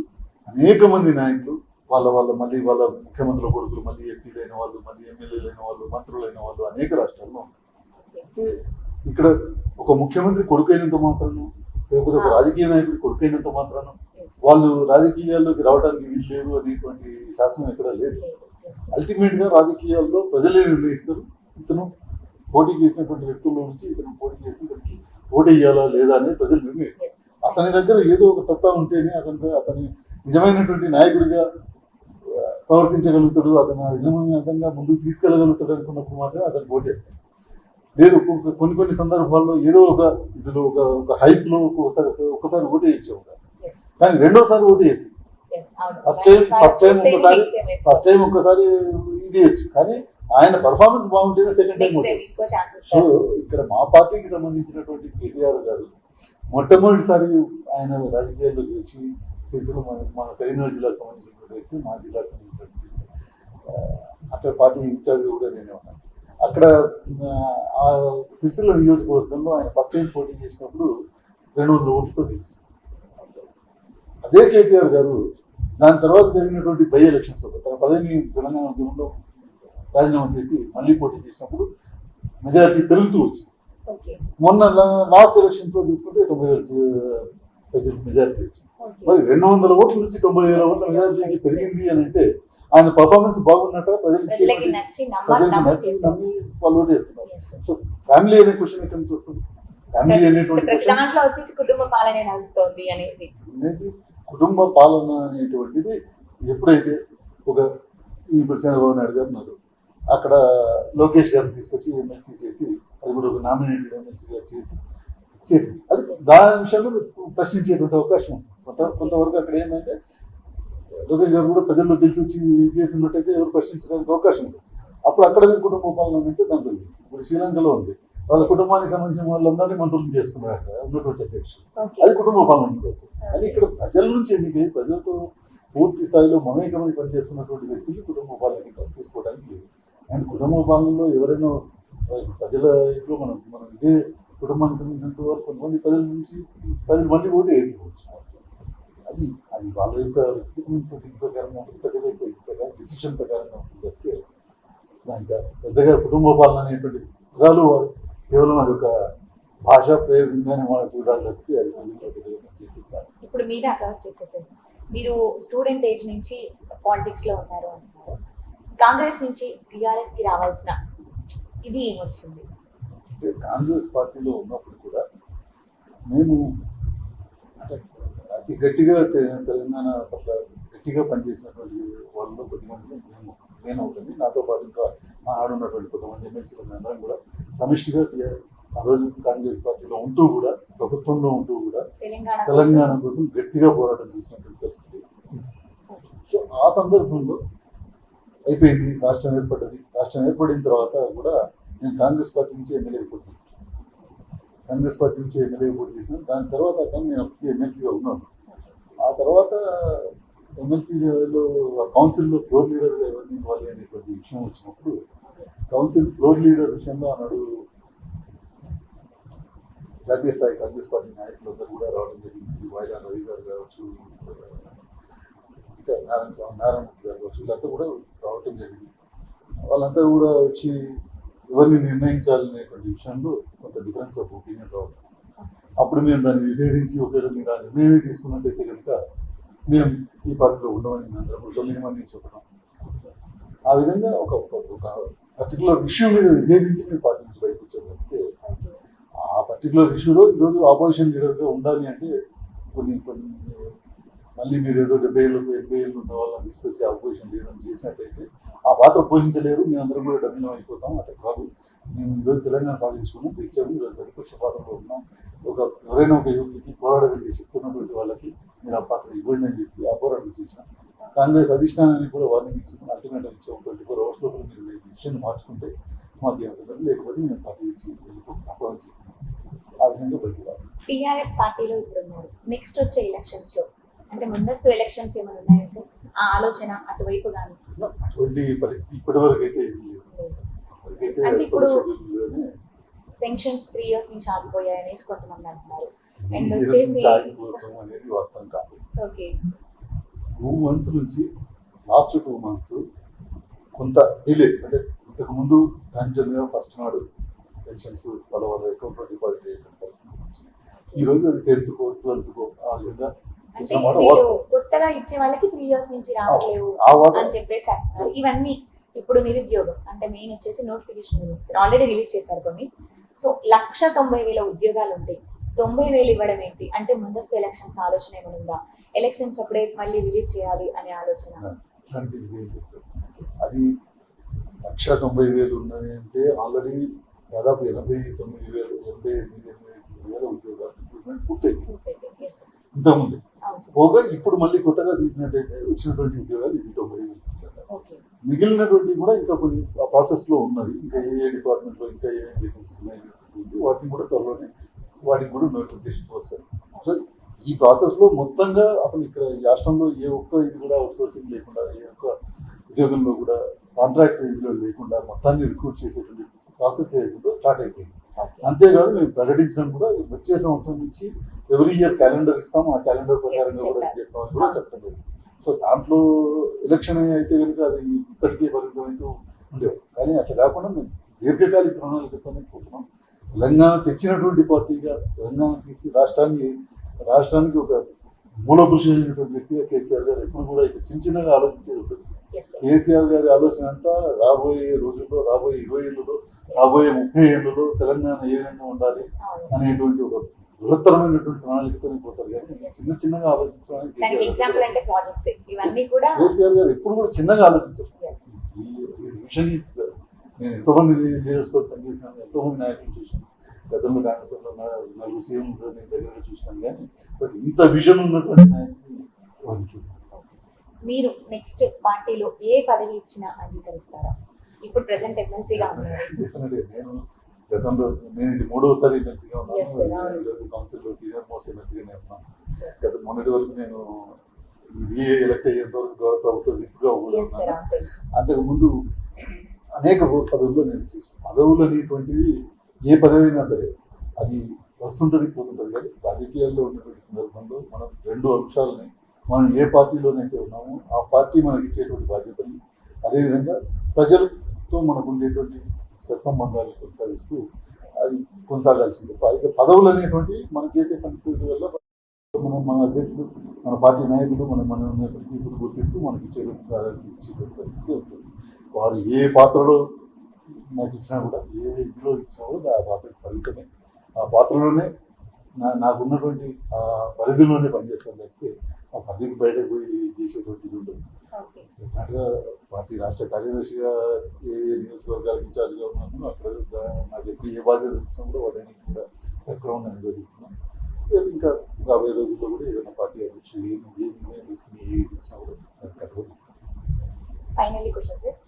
అనేక మంది నాయకులు వాళ్ళ మళ్ళీ వాళ్ళ ముఖ్యమంత్రుల కొడుకులు, మళ్ళీ ఎంపీలైన వాళ్ళు, మళ్ళీ ఎమ్మెల్యేలైన వాళ్ళు, మంత్రులైన వాళ్ళు అనేక రాష్ట్రాల్లో ఉన్నారు. అయితే ఇక్కడ ఒక ముఖ్యమంత్రి కొడుకైనంత మాత్రాన, లేకపోతే ఒక రాజకీయ నాయకుడి కొడుకైనంత మాత్రాన వాళ్ళు రాజకీయాల్లోకి రావడానికి వీలు లేదు అనేటువంటి శాసనం ఎక్కడ లేదు. అల్టిమేట్ గా రాజకీయాల్లో ప్రజలే నిర్ణయిస్తారు. ఇతను పోటీ చేసినటువంటి వ్యక్తుల్లో నుంచి ఇతను పోటీ చేసి ఇతనికి ఓటు వేయాలా లేదా అనేది ప్రజలు నిర్ణయిస్తారు. అతని దగ్గర ఏదో ఒక సత్తా ఉంటేనే అతని నిజమైనటువంటి నాయకుడిగా ప్రవర్తించగలుగుతాడు, అతను నిజంగా ముందుకు తీసుకెళ్లగలుగుతాడు అనుకున్నప్పుడు మాత్రమే అతను ఓటు వేస్తాడు. లేదు కొన్ని సందర్భాల్లో ఏదో ఒక ఇందులో ఒక హైప్ లో ఒకసారి ఓటు వేయించాము, కానీ రెండోసారి ఓటు వేయచ్చు. ఫస్ట్ టైం ఒక్కసారి ఇది వచ్చు, కానీ ఆయన పర్ఫార్మెన్స్ బాగుంటేనే సెకండ్ టైం వచ్చు. సో ఇక్కడ మా పార్టీకి సంబంధించినటువంటి కేటీఆర్ గారు మొట్టమొదటిసారి ఆయన రాజకీయాల్లోకి వచ్చి సిరిసిల్ల మన కరీంనగర్ జిల్లాకు సంబంధించినటువంటి వ్యక్తి, మా జిల్లాకు సంబంధించినటువంటి అక్కడ పార్టీ ఇన్ఛార్జ్ కూడా నేనే ఉన్నాను. అక్కడ ఆ సిరిసిల్ల నియోజకవర్గంలో ఆయన ఫస్ట్ టైం పోటీ చేసినప్పుడు 200 ఓట్లతో గెలిచారు. అదే కేటీఆర్ గారు దాని తర్వాత జరిగినటువంటి బై ఎలక్షన్స్ తన పదవిని తెలంగాణ ఉద్యమంలో రాజీనామా చేసి మళ్ళీ పోటీ చేసినప్పుడు మెజారిటీ పెరుగుతూ వచ్చింది. మొన్న లాస్ట్ ఎలక్షన్ లో చూసుకుంటే 90,000 మెజారిటీ వచ్చింది. మరి 200 ఓట్ల నుంచి 90,000 ఓట్ల మెజారిటీకి పెరిగింది అని అంటే ఆయన పర్ఫార్మెన్స్ బాగున్నట్ట ప్రజలకి నచ్చి నమ్మి వాళ్ళు ఓటు వేస్తున్నారు. సో ఫ్యామిలీ అనే క్వశ్చన్ ఎక్కడి నుంచి వస్తుంది? ఫ్యామిలీ అనేటువంటి కుటుంబ పాలన నడుస్తోంది అనేది కుటుంబ పాలన అనేటువంటిది ఎప్పుడైతే ఒక ఇప్పుడు చంద్రబాబు నాయుడు గారు ఉన్నారు, అక్కడ లోకేష్ గారిని తీసుకొచ్చి ఎమ్మెల్సీ చేసి అది కూడా ఒక నామినేటెడ్ ఎమ్మెల్సీగా చేసి అది దాని విషయంలో ప్రశ్నించేటువంటి అవకాశం ఉంది. కొంతవరకు అక్కడ ఏంటంటే లోకేష్ గారు కూడా ప్రజల్లో తెలిసి వచ్చి చేసినట్టయితే ఎవరు ప్రశ్నించడానికి అవకాశం ఉంది. అప్పుడు అక్కడ కుటుంబ పాలన అంటే దాంట్లో ఇప్పుడు శ్రీలంకలో ఉంది, వాళ్ళ కుటుంబానికి సంబంధించిన వాళ్ళందరినీ మంత్రులు చేసుకున్నారు అక్కడ ఉన్నటువంటి అధ్యక్షులు. అది కుటుంబ పాలన కోసం. అది ఇక్కడ ప్రజల నుంచి ఎన్నికై ప్రజలతో పూర్తి స్థాయిలో మమేకమై పనిచేస్తున్నటువంటి వ్యక్తులు కుటుంబ పాలన తీసుకోవడానికి లేదు. అండ్ కుటుంబ పాలనలో ఎవరైనా ప్రజల ఇంట్లో మనం ఇదే కుటుంబానికి సంబంధించిన వాళ్ళు కొంతమంది ప్రజల మళ్ళీ ఓటు వేయకపోవచ్చు. అది వాళ్ళ యొక్క వ్యక్తిగతమైన ఇది ప్రకారంగా ఉంటుంది, ప్రజల యొక్క ఇది ప్రకారం డిసిషన్ ప్రకారంగా ఉంటుంది తప్పితే దానికి పెద్దగా కుటుంబ పాలన అనేటువంటి పదాలు కేవలం అది ఒక భాషా ప్రయోగంగానే మనం చూడాలి తప్పితే అది ప్రజల్లో చేసి. ఇప్పుడు మీద వచ్చేస్తే సార్, మీరు స్టూడెంట్ ఏజ్ నుంచి పాలిటిక్స్ లో ఉన్నారు అంటున్నారు, కాంగ్రెస్ నుంచి టిఆర్ఎస్ కి రావాల్సిన ఇది ఏమొచ్చింది? అంటే కాంగ్రెస్ పార్టీలో ఉన్నప్పుడు కూడా మేము అంటే అతి గట్టిగా తెలంగాణ పట్ల గట్టిగా పనిచేసినటువంటి వాళ్ళలో కొద్దిమందిలో నేను అవుతుంది. నాతో పాటు ఇంకా మా ఆడున్నటువంటి కొంతమంది ఎమ్మెల్సీలు అందరం కూడా సమిష్టిగా ఆ రోజు కాంగ్రెస్ పార్టీలో ఉంటూ కూడా ప్రభుత్వంలో ఉంటూ కూడా తెలంగాణ కోసం గట్టిగా పోరాటం చేసినటువంటి పరిస్థితి. సో ఆ సందర్భంలో అయిపోయింది, రాష్ట్రం ఏర్పడ్డది. రాష్ట్రం ఏర్పడిన తర్వాత కూడా నేను కాంగ్రెస్ పార్టీ నుంచి ఎమ్మెల్యే పోటీ చేసినాను. దాని తర్వాత నేను ఎమ్మెల్సీగా ఉన్నాను. ఆ తర్వాత ఎమ్మెల్సీలో కౌన్సిల్లో ఫ్లోర్ లీడర్గా ఎవరిని ఇవ్వాలి అనేటువంటి విషయం వచ్చినప్పుడు కౌన్సిల్ ఫ్లోర్ లీడర్ విషయంలో ఆనాడు జాతీయ స్థాయి కాంగ్రెస్ పార్టీ నాయకులందరూ కూడా రావడం జరిగింది. వాయిదా రవి గారు కావచ్చు, ఇంకా నారాయణమూర్తి గారు కావచ్చు, వీళ్ళంతా కూడా రావటం జరిగింది. వాళ్ళంతా కూడా వచ్చి ఎవరిని నిర్ణయించాలనేటువంటి విషయంలో కొంత డిఫరెన్స్ ఆఫ్ ఒపీనియన్ రావడం. అప్పుడు మేము దాన్ని విభేదించి ఒకవేళ మీరు ఆ నిర్ణయమే తీసుకున్నట్టయితే కనుక మేము ఈ పార్టీలో ఉండమని అందరం 9 మందిని చెప్పడం. ఆ విధంగా ఒక పర్టికులర్ ఇష్యూ మీద విభేదించి మేము పార్టీ నుంచి బయటకు వచ్చామంటే ఆ పర్టికులర్ ఇష్యూలో ఈరోజు ఆపోజిషన్ లీడర్గా ఉండాలి అంటే కొన్ని మళ్ళీ మీరు ఏదో 70 ఏళ్ళు 80 ఏళ్ళు ఉన్న వాళ్ళని తీసుకొచ్చి ఆపోజిషన్ లీడర్ చేసినట్టయితే ఆ పాత్ర పోషించలేరు, మేమందరం కూడా డబ్బిలం అయిపోతాం. అట్లా కాదు, మేము ఈరోజు తెలంగాణ సాధించుకున్నాం, తెచ్చాము, ఈరోజు ప్రతిపక్ష పాత్రలో ఉన్నాం. ఎవరైనా ఒక యువకుడికి పోరాడగలిగే చెప్తున్నటువంటి వాళ్ళకి మీరు ఆ పాత్ర ఇవ్వండి అని చెప్పి ఆ పోరాటం చేసినాం. కాంగ్రెస్ అధిష్టానానికి కూడా వార్నింగ్ ఇచ్చాము, అల్టిమేటం ఇచ్చాము. 24 hours లోపల మీరు డిసిషన్ మార్చుకుంటే మాకు ఏమవుతుంది, లేకపోతే మేము పార్టీ నుంచి తప్పదని చెప్పి ఆ విధంగా బయట టీఆర్ఎస్ పార్టీలో ఇప్పుడు ఉన్నారు. నెక్స్ట్ వచ్చే ఎలక్షన్స్ లో అంటే ముందస్తు ఎలక్షన్స్ ఏమైనా ఉన్నాయా సార్? ఆ ఆలోచన అటువైపు కానీ అటువంటి పరిస్థితి ఇప్పటి వరకు అయితే అంటే ఇప్పుడు పెన్షన్స్ 3 years నుంచి ఆగిపోయాయి అనేసి కొంతమంది అంటున్నారు. అండ్ వచ్చేసి అనేది వాస్తవం కాదు. ఓకే, 2 months నుంచి లాస్ట్ 2 months కొంత డిలే. అంటే ఇంతకు ముందు కంటిన్యూగా ఫస్ట్ నాడు పెన్షన్స్ వాళ్ళ అకౌంట్లో డిపాజిట్ అయ్యేటువంటి పరిస్థితి వచ్చింది. ఈ రోజు అది 10th కో 12th కో ఆ విధంగా కొత్తగా ఇచ్చే వాళ్ళకి 3 years నుంచి రావట్లేవు అని చెప్పేసి అంటున్నారు. ఇవన్నీ ఇప్పుడు నిరుద్యోగం అంటే మెయిన్ వచ్చేసి నోటిఫికేషన్ ఆల్రెడీ రిలీజ్ చేశారు కొన్ని. సో 1,90,000 ఉద్యోగాలు ఉంటాయి, 90,000 ఇవ్వడం ఏంటి అంటే ముందస్తు ఎలక్షన్స్ ఆలోచన ఏమైనా ఉందా? ఎలక్షన్స్ అప్పుడే మళ్ళీ రిలీజ్ చేయాలి అనే ఆలోచన? అది 1,90,000 ఉన్నది అంటే ఆల్రెడీ దాదాపు 89,000 ఉద్యోగాలు ఇంప్రూవ్మెంట్ పూర్తయింది ఇంతకుముందు. పోగా ఇప్పుడు మళ్ళీ కొత్తగా తీసినట్టయితే వచ్చినటువంటి ఉద్యోగాలు ఇది 90,000. మిగిలినటువంటి కూడా ఇంకా కొన్ని ప్రాసెస్ లో ఉన్నది. ఇంకా ఏ డిపార్ట్మెంట్ లో ఇంకా ఏమేమి వేకెన్సీస్ ఉన్నాయి వాటిని కూడా త్వరలోనే వాటికి కూడా నోటిఫికేషన్స్ వస్తాయి. సో ఈ ప్రాసెస్ లో మొత్తంగా అసలు ఇక్కడ ఈ రాష్ట్రంలో ఏ ఒక్క ఇది కూడా అవుట్సోర్సింగ్ లేకుండా, ఏ ఒక్క ఉద్యోగంలో కూడా కాంట్రాక్ట్ ఇదిలో లేకుండా మొత్తాన్ని రిక్రూట్ చేసేటువంటి ప్రాసెస్ ఏదో స్టార్ట్ అయిపోయింది. అంతేకాదు మేము ప్రకటించడం కూడా వచ్చే సంవత్సరం నుంచి ఎవ్రీ ఇయర్ క్యాలెండర్ ఇస్తాము, ఆ క్యాలెండర్ ప్రకారంగా కూడా చెప్పారు. చేస్తామని కూడా చెప్పడం జరిగింది. సో దాంట్లో ఎలక్షన్ అయితే కనుక అది ఇప్పటికీ పరిమితమైతూ ఉండేవి. కానీ అట్లా కాకుండా మేము దీర్ఘకాలిక ప్రణాళికతోనే పోతున్నాం. తెలంగాణ తెచ్చినటువంటి పార్టీగా తెలంగాణ తీసి రాష్ట్రానికి ఒక మూలపురుషుడు అయినటువంటి వ్యక్తిగా కేసీఆర్ గారు ఎప్పుడు కూడా ఇక చిన్నగా ఆలోచించేది ఉంటుంది. Yes, sir. కేసీఆర్ గారి ఆలోచన అంతా రాబోయే రోజుల్లో, రాబోయే 20 ఏళ్ళలో, రాబోయే 30 ఏళ్ళలో తెలంగాణ ఏ విధంగా ఉండాలి అవును. అనేటువంటి ఒక బృహత్తరమైనటువంటి ప్రణాళికతోనే పోతారు. కానీ చిన్నగా ఆలోచించడానికి దానికి ఎగ్జాంపుల్ అంటే ప్రాజెక్ట్స్ ఇవన్నీ కూడా కేసీఆర్ గారు ఎప్పుడు కూడా చిన్నగా ఆలోచించారు. yes. విషన్ ఈస్, నేను ఎంతోమంది లీడర్స్ తో పనిచేసినాను, ఎంతోమంది నాయకులు చూసాను. గతంలో కాంగ్రెస్ లో నలుగురు సీఎం నేను దగ్గరగా చూసినాను. కానీ బట్ ఇంత విజన్ ఉన్నటువంటి నాయకుడిని వాళ్ళు చూడాలి. మీరు నెక్స్ట్ పార్టీలో ఏ పదవి ఇచ్చినా అంగీకరిస్తారా? ఇప్పుడు ప్రెసెంట్ ఎమ్మెల్సీగా ఉన్నారు. డెఫినెట్ గా గతంలో నేను ఇది 3వసారి ఎమ్మెల్సీగా Yes, sir. ఉన్నాను. ఈరోజు కౌన్సిల్ లో సీనియర్ మోస్ట్ ఎమ్మెల్సీగానే ఉన్నాను. Yes. గత మొన్నటి వరకు నేను ఈ ఎలక్ట్ అయ్యేంత వరకు గౌరవ ప్రభుత్వ విప్గా కూడా Yes, sir. ఉన్నాను. అవును, తెలుసు. అంతకు ముందు అనేక పదవుల్లో నేను చేసాను. పదవులు అనేటువంటివి ఏ పదవి అయినా సరే అది వస్తుంటది పోతుంటది. కానీ రాజకీయాల్లో ఉన్నటువంటి సందర్భంలో మనం 2 అంశాలని, మనం ఏ పార్టీలోనైతే ఉన్నామో ఆ పార్టీ మనకి ఇచ్చేటువంటి బాధ్యతలు, అదేవిధంగా ప్రజలతో మనకు ఉండేటువంటి సత్సంబంధాలు కొనసాగిస్తూ అది కొనసాగాల్సిందే. ఇక పదవులు అనేటువంటివి మనం చేసే పనితీరు వల్ల మన అధ్యక్షులు, మన పార్టీ నాయకులు మన ఇప్పుడు గుర్తిస్తూ మనకి ఇచ్చేటువంటి ప్రాధాన్యత ఇచ్చేటువంటి పరిస్థితి ఉంటుంది. వారు ఏ పాత్రలో నాకు ఇచ్చినా కూడా, ఏ ఇంట్లో ఇచ్చినా కూడా ఆ పాత్రకు పరిమితమే. ఆ పాత్రలోనే నాకున్నటువంటి ఆ పరిధిలోనే పనిచేస్తాను తప్పితే ఆ పరిధికి బయటకు పోయి చేసేటువంటిది ఉంటుంది. Okay. డెఫినెట్గా పార్టీ రాష్ట్ర కార్యదర్శిగా ఏ నియోజకవర్గాలకు ఇన్ఛార్జ్గా ఉన్నాను, అక్కడ నాకు ఎప్పుడు ఏ బాధ్యత ఇచ్చినా కూడా వాటిని కూడా సక్రమంగా నిర్వహిస్తున్నాం. ఇంకా రాబోయే రోజుల్లో కూడా ఏదైనా పార్టీ అధ్యక్షుడు ఏ నిర్ణయం తీసుకుని ఏ ఇచ్చినా కూడా దానికి కట్టుబడి. ఫైనల్లీ క్వశ్చన్ సార్,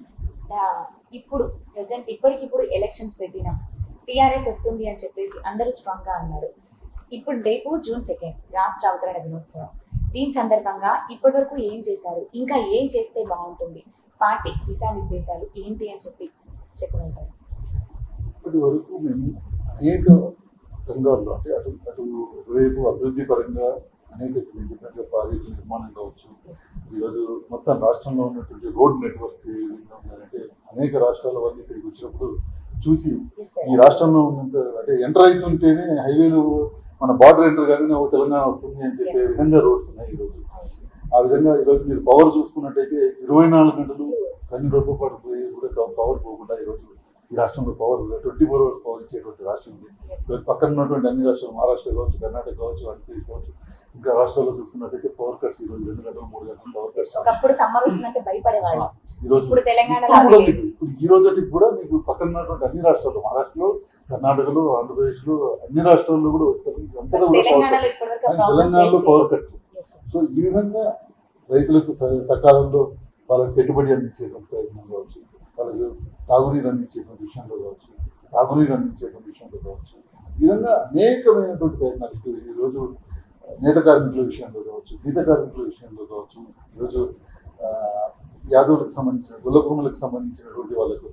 ఇప్పుడు ప్రెసెంట్ ఇప్పటికిప్పుడు ఎలక్షన్స్ పెట్టినా టిఆర్ఎస్ వస్తుంది అని చెప్పేసి అందరూ స్ట్రాంగ్ గా అన్నారు. ఇప్పుడు రేపు June 2 రాష్ట్ర అవతరణ దినోత్సవం. దీని సందర్భంగా ఇప్పటి వరకు ఏం చేశారు, ఇంకా ఏం చేస్తే బాగుంటుంది, పార్టీ దిశానిర్దేశాలు ఏంటి అని చెప్పమంటారు? ఇప్పటి వరకు మేము అనేక రంగాల్లో, అంటే అటు రేపు అభివృద్ధి పరంగా అనేక చెప్పినట్టు ప్రాజెక్టుల నిర్మాణం కావచ్చు. Yes. ఈరోజు మొత్తం రాష్ట్రంలో ఉన్నటువంటి రోడ్ నెట్వర్క్ ఏ విధంగా ఉందంటే అనేక రాష్ట్రాల వాళ్ళు ఇక్కడికి వచ్చినప్పుడు చూసి Yes, sir. ఈ రాష్ట్రంలో ఉన్నంత, అంటే ఎంటర్ అవుతుంటేనే హైవేలు మన బార్డర్ ఎంటర్ కాగానే ఓ తెలంగాణ వస్తుంది అని చెప్పే Yes. విధంగా రోడ్స్ ఉన్నాయి ఈరోజు. అవును సార్. ఆ విధంగా ఈరోజు మీరు పవర్ చూసుకున్నట్టయితే 24 గంటలు కన్నీ రోజుల పాటు పోయి కూడా పవర్ పోకుండా ఈరోజు ఈ రాష్ట్రంలో పవర్ 24 hours పవర్ ఇచ్చేటువంటి రాష్ట్రం ఇది. Yes. ఈరోజు పక్కన ఉన్నటువంటి అన్ని రాష్ట్రాలు, మహారాష్ట్ర కావచ్చు, కర్ణాటక కావచ్చు, ఆంధ్రప్రదేశ్ కావచ్చు, ఇంకా రాష్ట్రాల్లో చూసుకున్నట్టయితే పవర్ కట్స్ ఈరోజు 2 గంటలు 3 గంటలు పవర్ కట్స్. ఒకప్పుడు సమ్మర్ వస్తుందంటే భయపడేవాళ్ళు. ఈరోజు ఇప్పుడు తెలంగాణలో ఇప్పుడు అది లేదు. ఇప్పుడు ఈ రోజుకి కూడా మీకు పక్కన ఉన్నటువంటి అన్ని రాష్ట్రాల్లో, మహారాష్ట్రలో, కర్ణాటకలో, ఆంధ్రప్రదేశ్లో, అన్ని రాష్ట్రాల్లో కూడా వస్తుంది. అంతటా కూడా తెలంగాణలో power cut. ఇప్పటివరకు కానీ తెలంగాణలో power cut. Yes, sir. So ఈ విధంగా రైతులకు సకాలంలో వాళ్ళకి పెట్టుబడి అందించేటువంటి ప్రయత్నం కావచ్చు, వాళ్ళకి తాగునీరు అందించేటువంటి విషయంలో కావచ్చు, సాగునీరు అందించేటువంటి విషయంలో కావచ్చు, ఈ విధంగా అనేకమైనటువంటి ప్రయత్నాలు ఇటు ఈరోజు నేత కార్మికుల విషయంలో కావచ్చు, గీత కార్మికుల విషయంలో కావచ్చు, ఈరోజు యాదవులకు సంబంధించిన గుల్లభూములకు సంబంధించినటువంటి వాళ్ళకు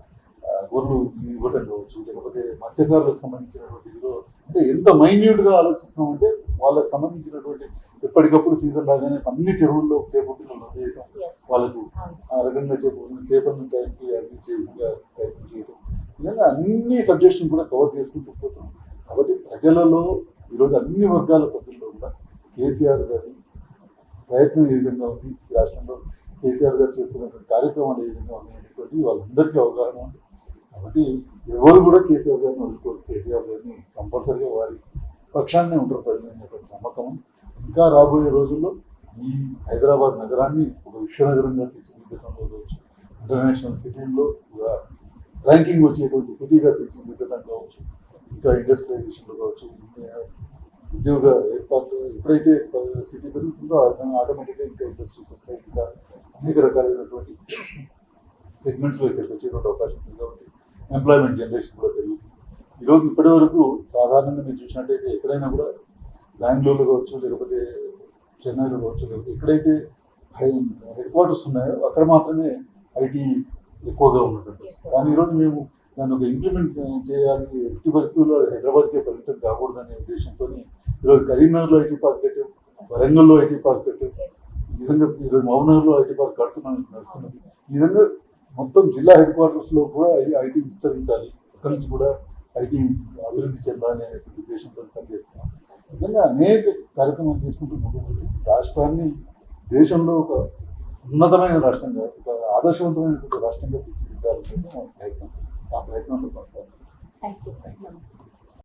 గొర్రెలు ఇవ్వటం కావచ్చు, లేకపోతే మత్స్యకారులకు సంబంధించినటువంటి ఇదిలో, అంటే ఎంత మైన్యూట్గా ఆలోచిస్తున్నామంటే వాళ్ళకి సంబంధించినటువంటి ఎప్పటికప్పుడు సీజన్ రాగానే అన్ని చెరువుల్లో చేపట్టిన వదిలేయటం, Yes. వాళ్ళకు అవును సార్. ఆ రకంగా చేపట్టిన టైంకి అందించే విధంగా ప్రయత్నం చేయడం, విధంగా అన్ని సబ్జెక్ట్స్ని కూడా కవర్ చేసుకుంటూ పోతున్నాం. కాబట్టి ప్రజలలో ఈరోజు అన్ని వర్గాల ప్రజల్లో కూడా కేసీఆర్ గారి ప్రయత్నం ఏ విధంగా ఉంది, ఈ రాష్ట్రంలో కేసీఆర్ గారు చేస్తున్నటువంటి కార్యక్రమాలు ఏ విధంగా ఉన్నాయి అనేటువంటి వాళ్ళందరికీ అవగాహన ఉంది. కాబట్టి ఎవరు కూడా కేసీఆర్ గారిని వదులుకోరు. కేసీఆర్ గారిని కంపల్సరీగా వారి పక్షాన్నే ఉంటారు ప్రజలు అనేటువంటి నమ్మకం ఉంది. ఇంకా రాబోయే రోజుల్లో ఈ హైదరాబాద్ నగరాన్ని ఒక విశ్వనగరంగా తీర్చిదిద్దడంలో కావచ్చు, ఇంటర్నేషనల్ సిటీల్లో ర్యాంకింగ్ వచ్చేటువంటి సిటీగా తీర్చిదిద్దడం కావచ్చు, ఇంకా ఇండస్ట్రియలైజేషన్లో కావచ్చు, ఉద్యోగ ఏర్పాట్లు ఎప్పుడైతే సిటీ పెరుగుతుందో ఆటోమేటిక్గా ఇంకా ఇండస్ట్రీస్ వస్తాయి, ఇంకా అనేక రకాలైనటువంటి సెగ్మెంట్స్లో ఇక్కడికి వచ్చేటువంటి అవకాశం ఉంది. కాబట్టి ఎంప్లాయ్మెంట్ జనరేషన్ కూడా పెరుగుతుంది. ఈరోజు ఇప్పటి వరకు సాధారణంగా మీరు చూసినట్టయితే ఎక్కడైనా కూడా బెంగళూరులో కావచ్చు, లేకపోతే చెన్నైలో కావచ్చు, లేకపోతే ఎక్కడైతే హెడ్ క్వార్టర్స్ ఉన్నాయో అక్కడ మాత్రమే ఐటీ ఎక్కువగా ఉన్నటువంటి. Yes, sir. కానీ ఈరోజు మేము దాన్ని ఒక ఇంప్లిమెంట్ చేయాలి, ఎట్టి పరిస్థితుల్లో హైదరాబాద్కే పరిమితం కాకూడదనే ఉద్దేశంతో ఈరోజు కరీంనగర్లో ఐటీ పార్క్ కట్టాం, వరంగల్లో ఐటీ పార్క్ కట్టాం, Yes. ఈ విధంగా ఈరోజు మహబూబ్నగర్లో ఐటీ పార్క్ కడుతున్నాం, నడుస్తున్నది. ఈ విధంగా మొత్తం జిల్లా హెడ్ క్వార్టర్స్ లో కూడా ఐటీ విస్తరించాలి, అక్కడి నుంచి కూడా ఐటీ అభివృద్ధి చెందాలి అనే ఉద్దేశంతో పనిచేస్తున్నాం. ఈ విధంగా అనేక కార్యక్రమాలు తీసుకుంటూ ముందుకు పోతూ రాష్ట్రాన్ని దేశంలో ఒక ఉన్నతమైన రాష్ట్రంగా, ఒక ఆదర్శవంతమైనటువంటి రాష్ట్రంగా తీర్చిదిద్దాలనేది మన ప్రయత్నం. ఆ ప్రయత్నంలో కొనసాగుతుంది. Thank you sir. నమస్తే.